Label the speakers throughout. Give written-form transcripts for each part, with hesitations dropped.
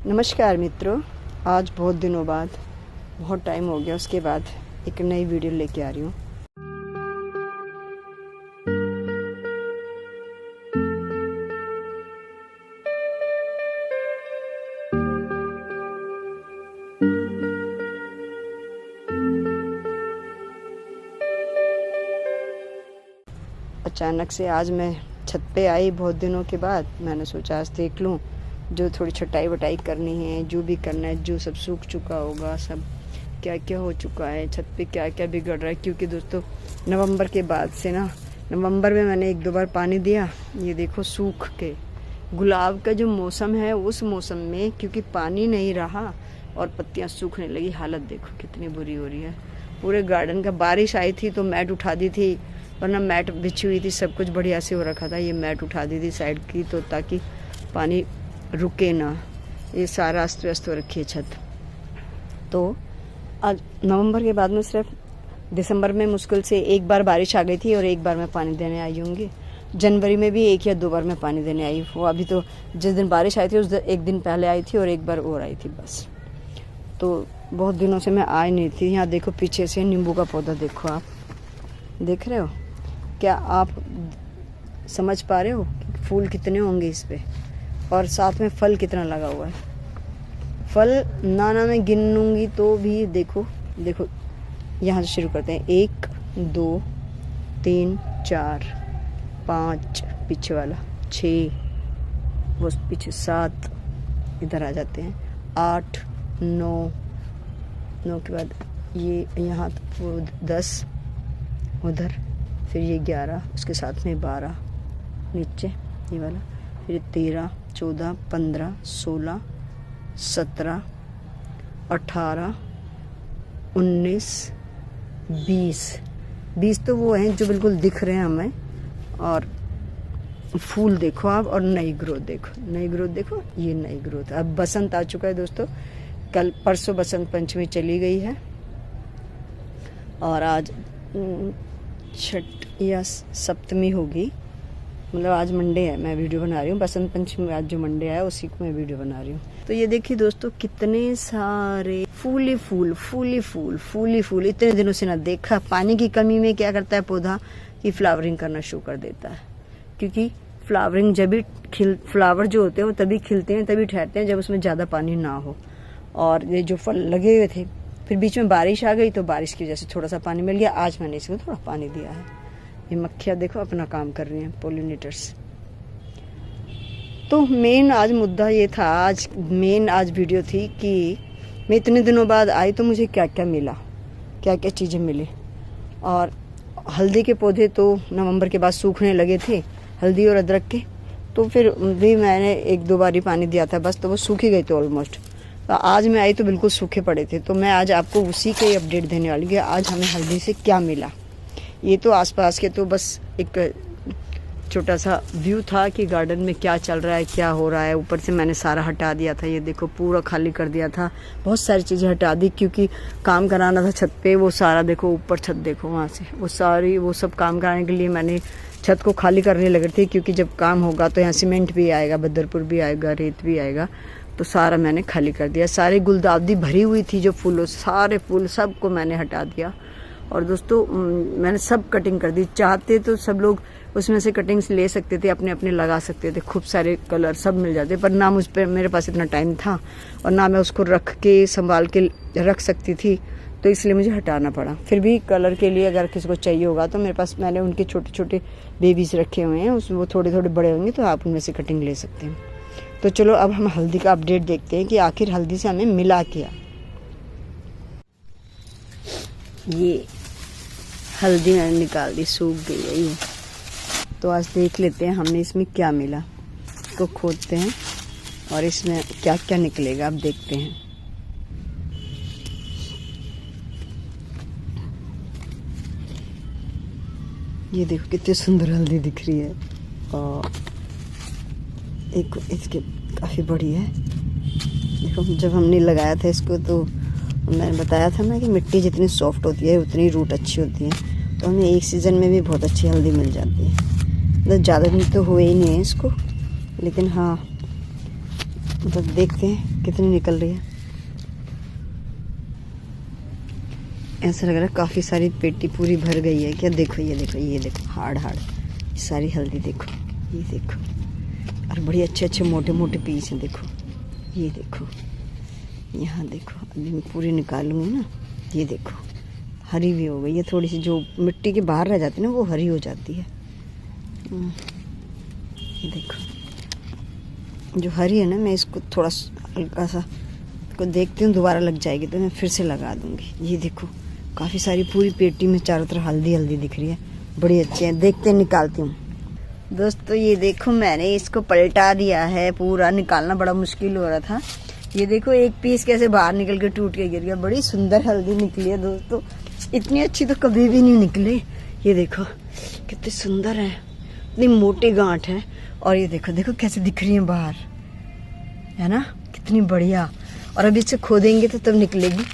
Speaker 1: नमस्कार मित्रों, आज बहुत दिनों बाद, बहुत टाइम हो गया उसके बाद एक नई वीडियो लेके आ रही हूँ। अचानक से आज मैं छत पे आई बहुत दिनों के बाद। मैंने सोचा आज देख लूँ, जो थोड़ी छटाई वटाई करनी है, जो भी करना है, जो सब सूख चुका होगा, सब क्या क्या हो चुका है, छत पे क्या क्या बिगड़ रहा है। क्योंकि दोस्तों नवंबर के बाद से ना, नवंबर में मैंने 1-2 बार पानी दिया, ये देखो सूख के। गुलाब का जो मौसम है उस मौसम में क्योंकि पानी नहीं रहा और पत्तियाँ सूखने लगी, हालत देखो कितनी बुरी हो रही है। पूरे गार्डन का, बारिश आई थी तो मैट उठा दी थी, वरना मैट बिछी हुई थी, सब कुछ बढ़िया से हो रखा था। ये मैट उठा दी थी साइड की तो ताकि पानी रुके ना। ये सारा अस्त व्यस्त हो रखी है छत। तो आज नवंबर के बाद में सिर्फ दिसंबर में मुश्किल से 1 बार बारिश आ गई थी और 1 बार मैं पानी देने आई होंगी। जनवरी में भी 1 या 2 बार मैं पानी देने आई। वो अभी तो जिस दिन बारिश आई थी उस एक दिन पहले आई थी और 1 बार और आई थी बस। तो बहुत दिनों से मैं आई नहीं थी। यहाँ देखो पीछे से नींबू का पौधा देखो, आप देख रहे हो क्या? आप समझ पा रहे हो फूल कितने होंगे इस पे, और साथ में फल कितना लगा हुआ है। फल ना मैं गिनूंगी तो भी देखो देखो, यहाँ से शुरू करते हैं। 1 2 3 4 5, पीछे वाला 6, वो पीछे 7, इधर आ जाते हैं 8 9 के बाद ये यहाँ 10, उधर फिर ये 11, उसके साथ में 12 नीचे ये वाला, फिर 13 14 15 16 17 18 19 20 तो वो हैं जो बिल्कुल दिख रहे हैं हमें। और फूल देखो आप, और नई ग्रोथ देखो, ये नई ग्रोथ। अब बसंत आ चुका है दोस्तों। कल परसों बसंत पंचमी चली गई है और आज छठ या सप्तमी होगी, मतलब आज मंडे है। मैं वीडियो बना रही हूँ बसंत पंचमी, आज जो मंडे है उसी को मैं वीडियो बना रही हूँ। तो ये देखिए दोस्तों, कितने सारे फूली फूल इतने दिनों से ना देखा। पानी की कमी में क्या करता है पौधा कि फ्लावरिंग करना शुरू कर देता है। क्योंकि फ्लावरिंग जब भी फ्लावर जो होते हैं वो तभी खिलते हैं, तभी ठहरते हैं जब उसमें ज़्यादा पानी ना हो। और ये जो फल लगे हुए थे, फिर बीच में बारिश आ गई तो बारिश की वजह से थोड़ा सा पानी मिल गया। आज मैंने इसको थोड़ा पानी दिया है। ये मक्खियाँ देखो अपना काम कर रही हैं, पोलिनेटर्स। तो मेन आज मुद्दा ये था, आज वीडियो थी कि मैं इतने दिनों बाद आई तो मुझे क्या क्या मिला, क्या क्या चीज़ें मिली। और हल्दी के पौधे तो नवंबर के बाद सूखने लगे थे, हल्दी और अदरक के। तो फिर भी मैंने 1-2 बार ही पानी दिया था बस, तो वो सूख ही गए थे ऑलमोस्ट। तो आज मैं आई तो बिल्कुल सूखे पड़े थे। तो मैं आज आपको उसी के अपडेट देने वाली हूँ कि आज हमें हल्दी से क्या मिला। ये तो आसपास के तो बस एक छोटा सा व्यू था कि गार्डन में क्या चल रहा है, क्या हो रहा है। ऊपर से मैंने सारा हटा दिया था, ये देखो पूरा खाली कर दिया था। बहुत सारी चीज़ें हटा दी क्योंकि काम कराना था छत पे। वो सारा देखो, ऊपर छत देखो, वहाँ से वो सब काम कराने के लिए मैंने छत को खाली करने लगी थी। क्योंकि जब काम होगा तो यहाँ सीमेंट भी आएगा, बदरपुर भी आएगा, रेत भी आएगा। तो सारा मैंने खाली कर दिया। सारी गुलदाउदी भरी हुई थी जो फूलों, सारे फूल सबको मैंने हटा दिया। और दोस्तों मैंने सब कटिंग कर दी। चाहते तो सब लोग उसमें से कटिंग्स ले सकते थे, अपने अपने लगा सकते थे, खूब सारे कलर सब मिल जाते, पर ना मुझ पर मेरे पास इतना टाइम था और ना मैं उसको रख के संभाल के रख सकती थी। तो इसलिए मुझे हटाना पड़ा। फिर भी कलर के लिए अगर किसी को चाहिए होगा तो मेरे पास, मैंने उनके छोटे छोटे बेबीज रखे हुए हैं, उसमें वो थोड़े थोड़े बड़े होंगे तो आप उनमें से कटिंग ले सकते हैं। तो चलो अब हम हल्दी का अपडेट देखते हैं कि आखिर हल्दी से हमें मिला क्या। ये हल्दी मैंने निकाल दी, सूख गई है ये। तो आज देख लेते हैं हमने इसमें क्या मिला। इसको खोदते हैं और इसमें क्या क्या निकलेगा, अब देखते हैं। ये देखो कितनी सुंदर हल्दी दिख रही है। और एक इसके काफ़ी बड़ी है। देखो जब हमने लगाया था इसको तो मैंने बताया था ना कि मिट्टी जितनी सॉफ्ट होती है उतनी रूट अच्छी होती है। तो हमें एक सीज़न में भी बहुत अच्छी हल्दी मिल जाती है। मतलब ज़्यादा दिन तो हुए ही नहीं है इसको, लेकिन हाँ तो देखते हैं कितनी निकल रही है। ऐसा लग रहा है काफ़ी सारी पेटी पूरी भर गई है क्या। देखो ये देखो, ये देखो हार्ड हार्ड सारी हल्दी, देखो ये देखो, और बड़े अच्छे अच्छे मोटे मोटे पीस हैं। देखो ये देखो, यहाँ देखो, अभी मैं पूरी निकालूंगी ना। ये देखो हरी भी हो गई है थोड़ी सी, जो मिट्टी के बाहर रह जाती है ना वो हरी हो जाती है। ये देखो जो हरी है ना, मैं इसको थोड़ा हल्का सा को देखती हूँ, दोबारा लग जाएगी तो मैं फिर से लगा दूँगी। ये देखो काफ़ी सारी पूरी पेटी में चारों तरफ हल्दी हल्दी दिख रही है, बड़ी अच्छी है। देखते हैं, निकालती हूँ। दोस्तों ये देखो मैंने इसको पलटा दिया है, पूरा निकालना बड़ा मुश्किल हो रहा था। ये देखो एक पीस कैसे बाहर निकल के टूट के गिर गया। बड़ी सुंदर हल्दी निकली है दोस्तों, इतनी अच्छी तो कभी भी नहीं निकली। ये देखो कितनी सुंदर है, इतनी मोटी गांठ है, और ये देखो देखो कैसे दिख रही है बाहर, है ना, कितनी बढ़िया। और अभी इसे खोदेंगे तो तब निकलेगी।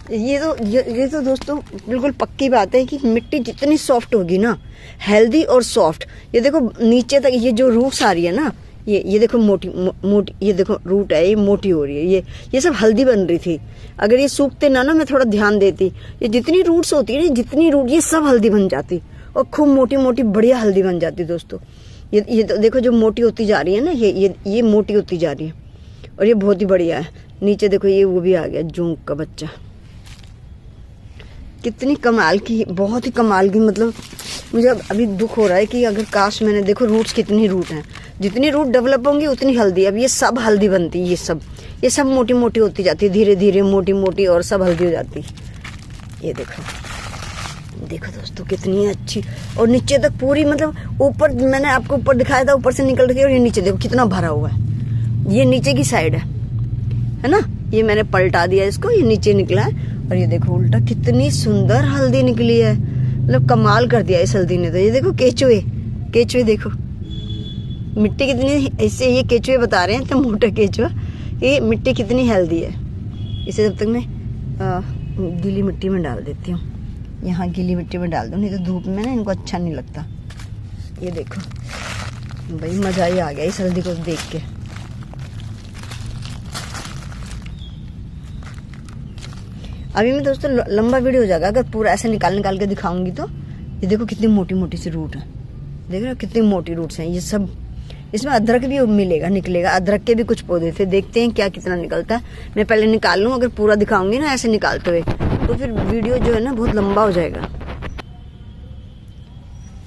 Speaker 1: ये तो दोस्तों बिल्कुल पक्की बात है कि मिट्टी जितनी सॉफ्ट होगी ना, हेल्दी और सॉफ्ट। ये देखो नीचे तक ये जो रूट्स आ रही है ना, ये देखो मोटी मोटी, ये देखो रूट है, ये मोटी हो रही है। ये सब हल्दी बन रही थी। अगर ये सूखते ना मैं थोड़ा ध्यान देती, ये जितनी रूट्स होती है ना, जितनी रूट, ये सब हल्दी बन जाती और खूब मोटी मोटी बढ़िया हल्दी बन जाती दोस्तों। ये तो देखो जो मोटी होती जा रही है ना, ये मोटी होती जा रही है, और ये बहुत ही बढ़िया है। नीचे देखो ये वो भी आ गया जोंक का बच्चा, कितनी कमाल की, बहुत ही कमाल की। मतलब मुझे अभी दुख हो रहा है कि अगर काश मैंने, देखो रूट्स कितनी रूट हैं, जितनी रूट डेवलप होंगी उतनी हल्दी। अब ये सब हल्दी बनती है, ये सब मोटी मोटी होती जाती है, धीरे धीरे मोटी मोटी, और सब हल्दी हो जाती। ये देखो देखो दोस्तों कितनी अच्छी, और नीचे तक पूरी, मतलब ऊपर मैंने आपको ऊपर दिखाया था, ऊपर से निकल रही है, और ये नीचे देखो कितना भरा हुआ है। ये नीचे की साइड है ना, ये मैंने पलटा दिया इसको, ये नीचे निकला है, और ये देखो उल्टा कितनी सुंदर हल्दी निकली है। मतलब कमाल कर दिया इस हल्दी ने तो। ये देखो केचुए देखो, मिट्टी कितनी, इससे ये केचुए बता रहे हैं तो मोटा केचुआ, ये मिट्टी कितनी हेल्दी है। इसे जब तक मैं गीली मिट्टी में डाल देती हूँ, यहाँ गीली मिट्टी में डाल दूँ, नहीं तो धूप में ना इनको अच्छा नहीं लगता। ये देखो भाई मज़ा ही आ गया इस हल्दी को देख के। अभी मैं दोस्तों लंबा वीडियो हो जाएगा अगर पूरा ऐसे निकाल के दिखाऊंगी तो। ये देखो कितनी मोटी मोटी सी रूट है, देख रहे हो कितनी मोटी रूट्स हैं। ये सब, इसमें अदरक भी मिलेगा, निकलेगा। अदरक के भी कुछ पौधे थे, देखते हैं क्या कितना निकलता है। मैं पहले निकाल लूँ, अगर पूरा दिखाऊंगी ना ऐसे निकालते हुए तो फिर वीडियो जो है ना बहुत लंबा हो जाएगा।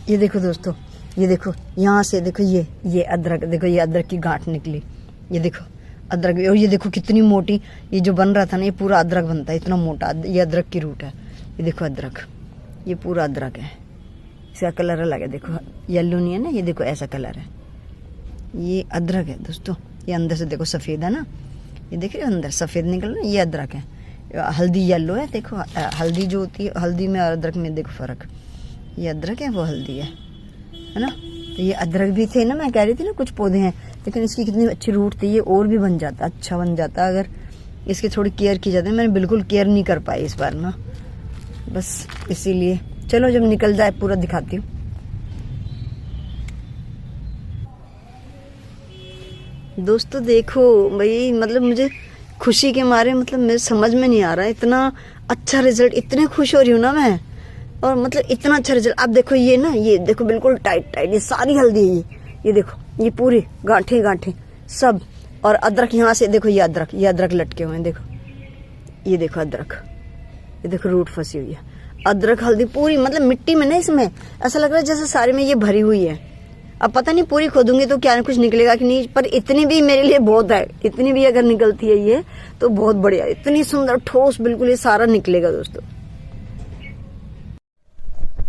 Speaker 1: ये देखो दोस्तों, ये देखो यहाँ से देखो, ये अदरक देखो, ये अदरक की गांठ निकली। ये देखो अदरक, और ये देखो कितनी मोटी, ये जो बन रहा था ना ये पूरा अदरक बनता है, इतना मोटा। ये अदरक की रूट है। ये देखो अदरक, ये पूरा अदरक है। इसका कलर अलग है, देखो येलो नहीं है ना, ये देखो ऐसा कलर है। ये अदरक है दोस्तों। ये अंदर से देखो सफ़ेद है ना, ये देख रहे हो अंदर सफ़ेद निकल रहा है, ये अदरक है। हल्दी येलो है, देखो हल्दी जो होती है, हल्दी में और अदरक में देखो फ़र्क। ये अदरक है, वो हल्दी है ना। तो ये अदरक भी थे ना, मैं कह रही थी ना कुछ पौधे हैं, लेकिन इसकी कितनी अच्छी रूट थी, ये और भी बन जाता, अच्छा बन जाता अगर इसकी थोड़ी केयर की जाती है। मैंने बिल्कुल केयर नहीं कर पाई इस बार ना, बस इसीलिए। चलो जब निकल जाए पूरा दिखाती हूँ। दोस्तों देखो भाई, मतलब मुझे खुशी के मारे, मतलब मेरे समझ में नहीं आ रहा है, इतना अच्छा रिजल्ट, इतने खुश हो रही हूँ ना मैं, और मतलब इतना अच्छा रिजल्ट। आप देखो ये ना, ये देखो बिल्कुल टाइट टाइट, ये सारी हल्दी है ये देखो, ये पूरी गांठें गांठें सब। और अदरक यहाँ से देखो, ये अदरक लटके हुए हैं, देखो ये देखो अदरक, ये देखो रूट फंसी हुई है। अदरक हल्दी पूरी, मतलब मिट्टी में ना, इसमें ऐसा लग रहा है जैसे सारे में ये भरी हुई है। अब पता नहीं पूरी खोदूंगी तो क्या कुछ निकलेगा कि नहीं, पर इतनी भी मेरे लिए बहुत है। इतनी भी अगर निकलती है ये तो बहुत बढ़िया, इतनी सुंदर ठोस बिल्कुल ये सारा निकलेगा दोस्तों।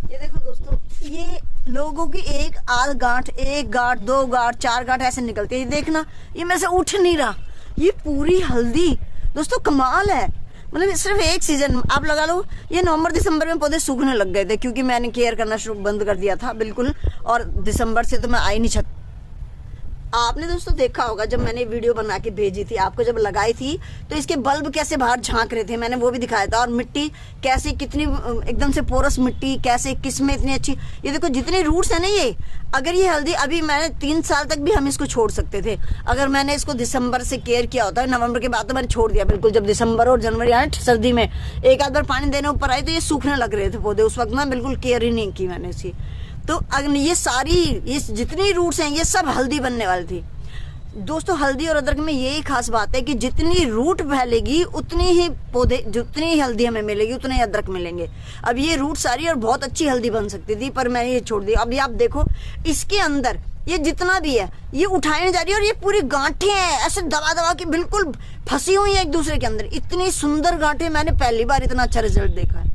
Speaker 1: ये देखो दोस्तों, ये लोगों की एक आध गांठ, एक गांठ, दो गांठ, चार गांठ ऐसे निकलती है। ये देखना, ये मेरे से उठ नहीं रहा, ये पूरी हल्दी दोस्तों कमाल है। मतलब सिर्फ एक सीजन आप लगा लो, ये नवंबर दिसंबर में पौधे सूखने लग गए थे, क्योंकि मैंने केयर करना शुरू बंद कर दिया था बिल्कुल, और दिसंबर से तो मैं आई नहीं छत।
Speaker 2: आपने दोस्तों देखा होगा जब मैंने वीडियो बना के भेजी थी आपको, जब लगाई थी तो इसके बल्ब कैसे बाहर झांक रहे थे, मैंने वो भी दिखाया था। और मिट्टी कैसे, कितनी एकदम से पोरस मिट्टी, कैसे किस्में इतनी अच्छी। ये देखो जितने रूट्स है ना, ये अगर ये हल्दी अभी मैंने 3 साल तक भी हम इसको छोड़ सकते थे, अगर मैंने इसको दिसंबर से केयर किया होता है। नवंबर के बाद तो मैंने छोड़ दिया बिल्कुल। जब दिसंबर और जनवरी आए सर्दी में एक आध बार पानी देने ऊपर आए तो ये सूखने लग रहे थे पौधे, उस वक्त ना बिल्कुल केयर ही नहीं की मैंने इसकी। तो अगर ये सारी, ये जितनी रूट्स हैं ये सब हल्दी बनने वाली थी दोस्तों। हल्दी और अदरक में यही खास बात है कि जितनी रूट फैलेगी उतनी ही पौधे, जितनी ही हल्दी हमें मिलेगी उतने ही अदरक मिलेंगे। अब ये रूट सारी और बहुत अच्छी हल्दी बन सकती थी, पर मैंने ये छोड़ दी। अभी आप देखो इसके अंदर ये जितना भी है ये उठाई नहीं जा रही, और ये पूरी गांठें हैं ऐसे दबा दबा के बिल्कुल फंसी हुई है एक दूसरे के अंदर। इतनी सुंदर गांठें, मैंने पहली बार इतना अच्छा रिजल्ट देखा है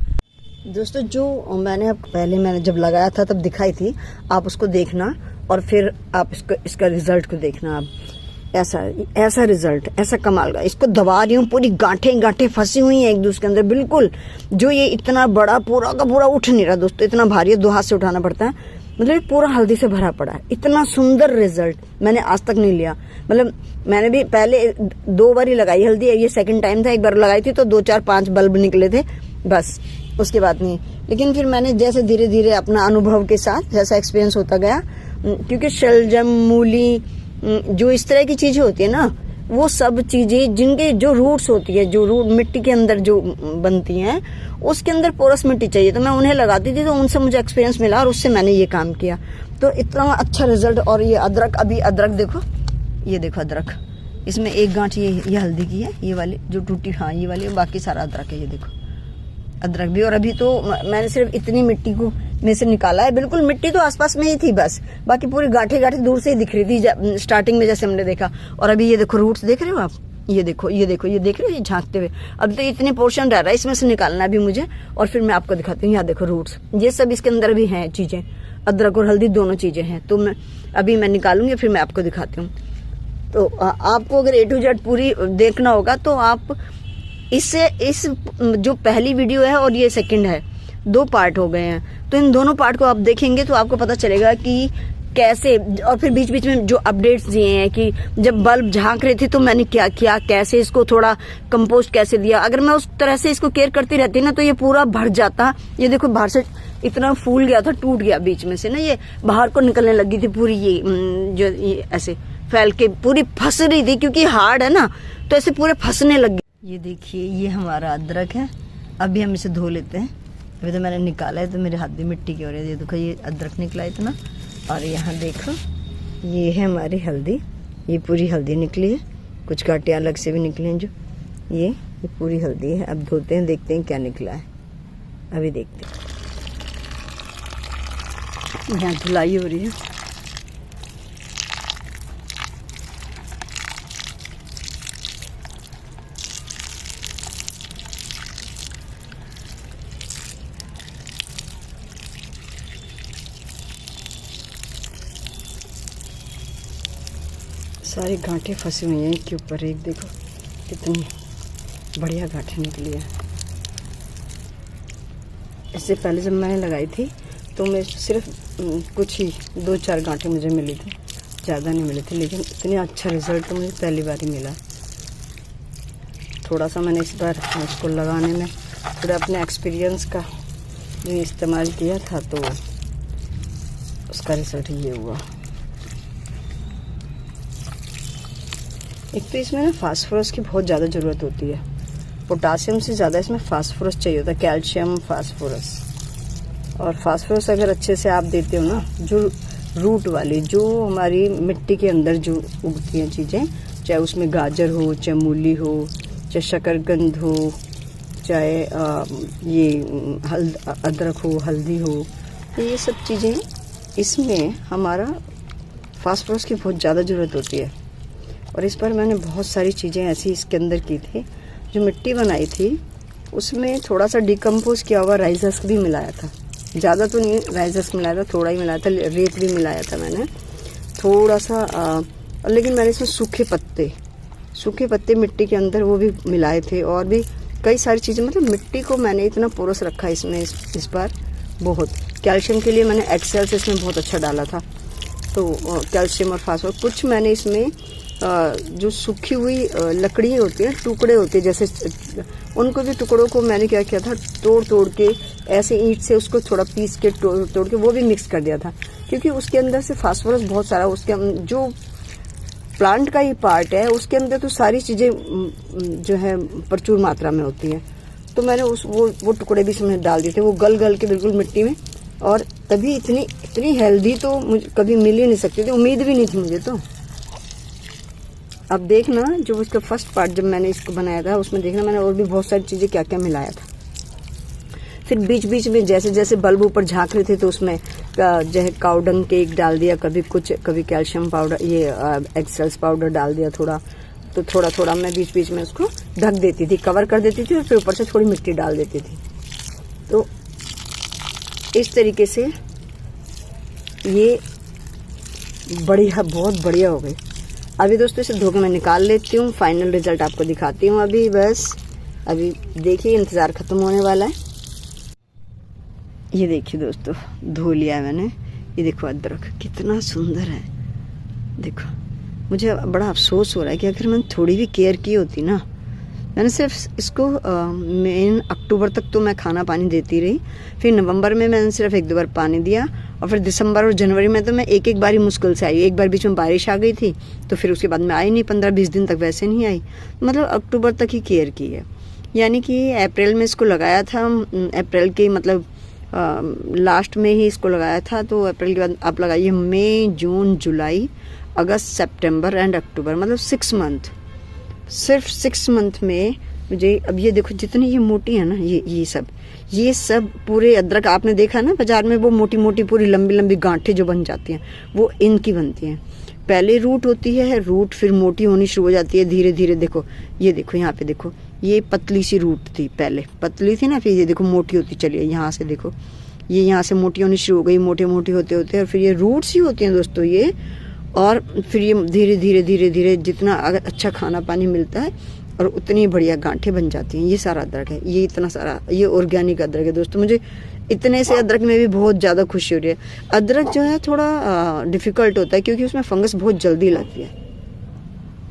Speaker 1: दोस्तों। जो मैंने पहले मैंने जब लगाया था तब दिखाई थी, आप उसको देखना और फिर आप इसका रिजल्ट को देखना। आप ऐसा रिजल्ट, ऐसा कमाल का। इसको दबा रही हूँ, पूरी गांठें फंसी हुई हैं एक दूसरे के अंदर बिल्कुल। जो ये इतना बड़ा पूरा का पूरा उठ नहीं रहा दोस्तों, इतना भारी है, 2 हाथ से उठाना पड़ता है। मतलब पूरा हल्दी से भरा पड़ा है। इतना सुंदर रिजल्ट मैंने आज तक नहीं लिया। मतलब मैंने भी पहले 2 बार ही लगाई हल्दी, ये सेकंड टाइम था। एक बार लगाई थी तो 2 4 5 बल्ब निकले थे बस, उसके बाद नहीं। लेकिन फिर मैंने जैसे धीरे धीरे अपना अनुभव के साथ जैसा एक्सपीरियंस होता गया, क्योंकि शलजम, मूली, जो इस तरह की चीजें होती है ना, वो सब चीजें जिनके जो रूट्स होती है, जो रूट मिट्टी के अंदर जो बनती हैं, उसके अंदर पोरस मिट्टी चाहिए, तो मैं उन्हें लगाती थी। तो उनसे मुझे एक्सपीरियंस मिला और उससे मैंने ये काम किया, तो इतना अच्छा रिजल्ट। और ये अदरक, अभी अदरक देखो, ये देखो अदरक, इसमें एक गांठ ये हल्दी की है, ये वाली जो टूटी, हाँ ये वाली, बाकी सारा अदरक है। ये देखो अदरक भी। और अभी तो मैंने सिर्फ इतनी मिट्टी को में से निकाला है, बिल्कुल मिट्टी तो आसपास में ही थी बस, बाकी पूरी गांठें दूर से ही दिख रही थी स्टार्टिंग में जैसे हमने देखा। और अभी ये देखो रूट्स देख रहे हो आप, ये देखो ये देख रहे हो, ये झांकते हुए। अभी तो इतने पोर्शन रह रहा है, इसमें से निकालना है अभी मुझे, और फिर मैं आपको दिखाती हूँ। यहाँ देखो रूट्स, ये सब इसके अंदर भी हैं चीजें, अदरक और हल्दी दोनों चीजें हैं। तो मैं निकालूंगी, फिर मैं आपको दिखाती हूँ। तो आपको अगर A to Z पूरी देखना होगा तो आप इस जो पहली वीडियो है और ये सेकंड है, 2 पार्ट हो गए हैं। तो इन दोनों पार्ट को आप देखेंगे तो आपको पता चलेगा कि कैसे, और फिर बीच बीच में जो अपडेट्स दिए हैं कि जब बल्ब झांक रहे थे तो मैंने क्या किया, कैसे इसको थोड़ा कंपोस्ट कैसे दिया। अगर मैं उस तरह से इसको केयर करती रहती ना तो ये पूरा भर जाता। ये देखो बाहर से इतना फूल गया था, टूट गया बीच में से ना, ये बाहर को निकलने लगी थी पूरी, ये जो ये ऐसे फैल के पूरी फंस रही थी, क्योंकि हार्ड है ना तो ऐसे पूरे फंसने लगी। ये देखिए ये हमारा अदरक है, अभी हम इसे धो लेते हैं। अभी तो मैंने निकाला है तो मेरे हाथ भी मिट्टी की हो रही है। ये देखो ये अदरक निकला है इतना, और यहाँ देखो ये है हमारी हल्दी, ये पूरी हल्दी निकली है, कुछ कांटे अलग से भी निकले हैं। जो ये पूरी हल्दी है। अब धोते हैं, देखते हैं क्या निकला है, अभी देखते हैं। यहाँ धुलाई हो रही है। सारी गांठें फंसी हुई हैं एक के ऊपर एक, देखो कितनी बढ़िया गांठें निकली है। इससे पहले जब मैंने लगाई थी तो मैं सिर्फ कुछ ही 2-4 गांठें मुझे मिली थी, ज़्यादा नहीं मिली थी। लेकिन इतनी अच्छा रिजल्ट तो मुझे पहली बार ही मिला। थोड़ा सा मैंने इस बार इसको लगाने में थोड़ा अपने एक्सपीरियंस का भी इस्तेमाल किया था, तो उसका रिजल्ट ये हुआ। एक तो इसमें ना फास्फोरस की बहुत ज़्यादा ज़रूरत होती है, पोटासियम से ज़्यादा इसमें फास्फोरस चाहिए होता है, कैल्शियम फास्फोरस। और फास्फोरस अगर अच्छे से आप देते हो ना, जो रूट वाली, जो हमारी मिट्टी के अंदर जो उगती हैं चीज़ें, चाहे उसमें गाजर हो, चाहे मूली हो, चाहे शकरकंद हो, चाहे ये अदरक हो, हल्दी हो, तो ये सब चीज़ें, इसमें हमारा फास्फोरस की बहुत ज़्यादा ज़रूरत होती है। और इस पर मैंने बहुत सारी चीज़ें ऐसी इसके अंदर की थी। जो मिट्टी बनाई थी उसमें थोड़ा सा डिकम्पोज किया हुआ राइस भी मिलाया था, ज़्यादा तो नहीं राइस मिलाया था, थोड़ा ही मिलाया था। रेत भी मिलाया था मैंने थोड़ा सा, लेकिन मैंने इसमें सूखे पत्ते मिट्टी के अंदर वो भी मिलाए थे, और भी कई सारी चीज़ें। मतलब मिट्टी को मैंने इतना पोरस रखा इसमें इस बार बहुत। कैल्शियम के लिए मैंने एक्सेल से इसमें बहुत अच्छा डाला था, तो कैल्शियम और फास्फोरस। कुछ मैंने इसमें जो सूखी हुई लकड़ी होती है, टुकड़े होते हैं जैसे, उनको भी टुकड़ों को मैंने क्या किया था, तोड़ के ऐसे ईंट से उसको थोड़ा पीस के तोड़ के वो भी मिक्स कर दिया था, क्योंकि उसके अंदर से फास्फोरस बहुत सारा, उसके जो प्लांट का ये पार्ट है उसके अंदर तो सारी चीज़ें जो है प्रचुर मात्रा में होती हैं। तो मैंने वो टुकड़े भी इसमें डाल दिए थे, वो गल के बिल्कुल मिट्टी में, और तभी इतनी हेल्दी तो मुझे कभी मिल ही नहीं सकती थी, उम्मीद भी नहीं थी मुझे। तो अब देखना, जो उसका फर्स्ट पार्ट जब मैंने इसको बनाया था उसमें देखना मैंने और भी बहुत सारी चीज़ें क्या क्या मिलाया था। फिर बीच बीच में जैसे जैसे बल्ब ऊपर झाँक रहे थे तो उसमें जो है काउडंग केक डाल दिया, कभी कैल्शियम पाउडर, ये एक्सेल्स पाउडर डाल दिया थोड़ा। तो थोड़ा थोड़ा मैं बीच बीच में उसको ढक देती थी, कवर कर देती थी, और फिर ऊपर से थोड़ी मिट्टी डाल देती थी। तो इस तरीके से ये बढ़िया, बहुत बढ़िया हो गई। अभी दोस्तों इसे धो के मैं निकाल लेती हूँ, फाइनल रिजल्ट आपको दिखाती हूँ। अभी देखिए, इंतज़ार ख़त्म होने वाला है। ये देखिए दोस्तों, धो लिया है मैंने। ये देखो अदरक कितना सुंदर है। देखो, मुझे बड़ा अफसोस हो रहा है कि अगर मैंने थोड़ी भी केयर की होती ना, मैंने सिर्फ इसको मेन अक्टूबर तक तो मैं खाना पानी देती रही, फिर नवंबर में मैंने सिर्फ 1-2 बार पानी दिया, और फिर दिसंबर और जनवरी में तो मैं एक बार ही मुश्किल से आई। एक बार बीच में बारिश आ गई थी, तो फिर उसके बाद मैं आई नहीं, 15-20 दिन तक वैसे नहीं आई। मतलब अक्टूबर तक ही केयर की है। यानी कि अप्रैल में इसको लगाया था, अप्रैल के मतलब लास्ट में ही इसको लगाया था। तो अप्रैल के बाद आप लगाइए मई, जून, जुलाई, अगस्त, सितंबर एंड अक्टूबर, मतलब 6 मंथ। सिर्फ 6 मंथ में मुझे, अब ये देखो जितनी ये मोटी है ना, ये सब पूरे अदरक आपने देखा ना बाजार में, वो मोटी मोटी पूरी लंबी लंबी गांठें जो बन जाती हैं, वो इनकी बनती हैं। पहले रूट होती है, रूट फिर मोटी होनी शुरू हो जाती है धीरे धीरे। देखो, ये देखो यहाँ पे देखो, ये पतली सी रूट थी, पहले पतली थी ना, फिर ये देखो मोटी होती चली है। यहाँ से देखो, ये यहाँ से मोटी होनी शुरू हो गई, मोटी मोटी होते होते, और फिर ये रूट्स ही होती हैं दोस्तों ये। और फिर ये धीरे धीरे धीरे धीरे जितना अगर अच्छा खाना पानी मिलता है, और उतनी बढ़िया गांठें बन जाती हैं। ये सारा अदरक है, ये इतना सारा, ये ऑर्गेनिक अदरक है दोस्तों। मुझे इतने से अदरक में भी बहुत ज़्यादा खुशी हो रही है। अदरक जो है थोड़ा डिफ़िकल्ट होता है, क्योंकि उसमें फंगस बहुत जल्दी लगती है,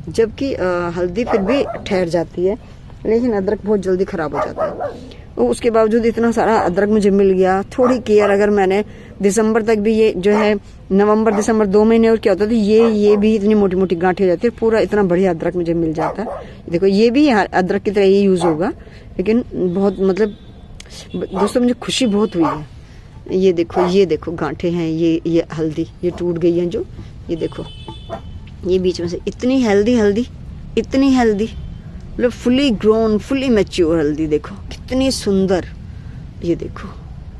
Speaker 1: जबकि हल्दी फिर भी ठहर जाती है, लेकिन अदरक बहुत जल्दी ख़राब हो जाता है। तो उसके बावजूद इतना सारा अदरक मुझे मिल गया। थोड़ी केयर अगर मैंने दिसंबर तक भी, ये जो है नवंबर दिसंबर 2 महीने और क्या होता था, ये भी इतनी मोटी मोटी गांठें हो जाती है, पूरा इतना बढ़िया अदरक मुझे मिल जाता है। देखो, ये भी अदरक की तरह ही यूज़ होगा, लेकिन बहुत मतलब दोस्तों मुझे खुशी बहुत हुई है। ये देखो गांठें हैं, ये हल्दी ये टूट गई है जो, ये देखो, ये बीच में से इतनी हेल्दी, इतनी हेल्दी, मतलब फुली ग्रोन, फुली मैच्योर हल्दी। देखो कितनी सुंदर, ये देखो,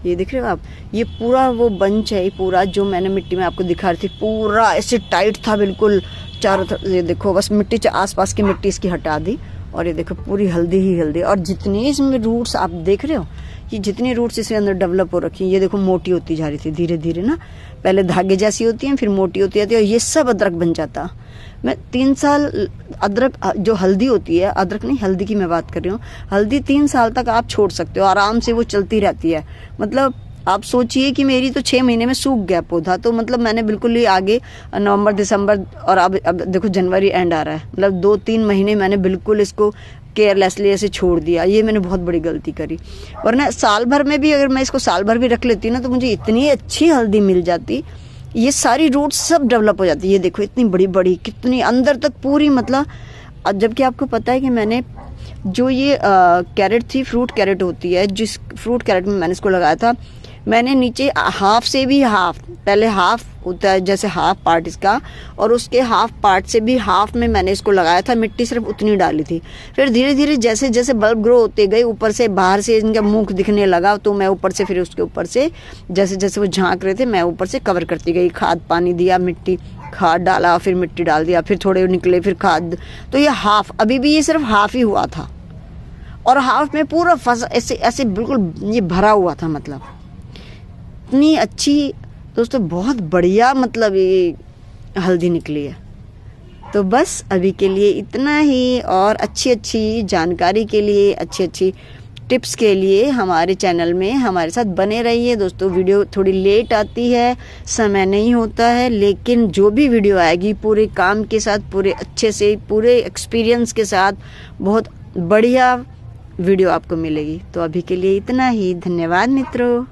Speaker 1: ये देख रहे हो आप, ये पूरा वो बंच है, पूरा जो मैंने मिट्टी में आपको दिखा रही थी, पूरा ऐसे टाइट था बिल्कुल चारों तरफ। ये देखो, बस मिट्टी आसपास की मिट्टी इसकी हटा दी, और ये देखो पूरी हल्दी ही हल्दी। और जितनी इसमें रूट्स आप देख रहे हो, ये जितनी रूट्स इसके अंदर डेवलप हो रखी है, ये देखो मोटी होती जा रही थी धीरे धीरे ना, पहले धागे जैसी होती हैं, फिर मोटी होती जाती है, और ये सब अदरक बन जाता। मैं 3 साल अदरक, जो हल्दी होती है, अदरक नहीं हल्दी की मैं बात कर रही हूँ, हल्दी 3 साल तक आप छोड़ सकते हो आराम से, वो चलती रहती है। मतलब आप सोचिए कि मेरी तो 6 महीने में सूख गया पौधा, तो मतलब मैंने बिल्कुल ही आगे नवंबर दिसंबर, और अब देखो जनवरी एंड आ रहा है, मतलब 2-3 महीने मैंने बिल्कुल इसको केयरलेसली ऐसे छोड़ दिया। ये मैंने बहुत बड़ी गलती करी, वरना साल भर में भी अगर मैं इसको साल भर भी रख लेती ना, तो मुझे इतनी अच्छी हल्दी मिल जाती, ये सारी रूट्स सब डेवलप हो जाती। ये देखो इतनी बड़ी बड़ी, कितनी अंदर तक पूरी, मतलब जबकि आपको पता है कि मैंने जो ये कैरेट थी, फ्रूट कैरेट होती है, जिस फ्रूट कैरेट में मैंने इसको लगाया था, मैंने नीचे हाफ से भी हाफ, पहले हाफ होता है जैसे हाफ पार्ट इसका, और उसके हाफ पार्ट से भी हाफ में मैंने इसको लगाया था, मिट्टी सिर्फ उतनी डाली थी। फिर धीरे धीरे जैसे जैसे बल्ब ग्रो होते गए, ऊपर से बाहर से इनका मुख दिखने लगा, तो मैं ऊपर से फिर उसके ऊपर से जैसे जैसे वो झांक रहे थे, मैं ऊपर से कवर करती गई, खाद पानी दिया, मिट्टी खाद डाला, फिर मिट्टी डाल दिया, फिर थोड़े निकले, फिर खाद। तो ये हाफ, अभी भी ये सिर्फ हाफ ही हुआ था, और हाफ में पूरा ऐसे ऐसे बिल्कुल ये भरा हुआ था। मतलब इतनी अच्छी दोस्तों, बहुत बढ़िया, मतलब ये हल्दी निकली है। तो बस अभी के लिए इतना ही, और अच्छी अच्छी जानकारी के लिए, अच्छी अच्छी टिप्स के लिए हमारे चैनल में हमारे साथ बने रहिए दोस्तों। वीडियो थोड़ी लेट आती है, समय नहीं होता है, लेकिन जो भी वीडियो आएगी पूरे काम के साथ, पूरे अच्छे से, पूरे एक्सपीरियंस के साथ बहुत बढ़िया वीडियो आपको मिलेगी। तो अभी के लिए इतना ही, धन्यवाद मित्रों।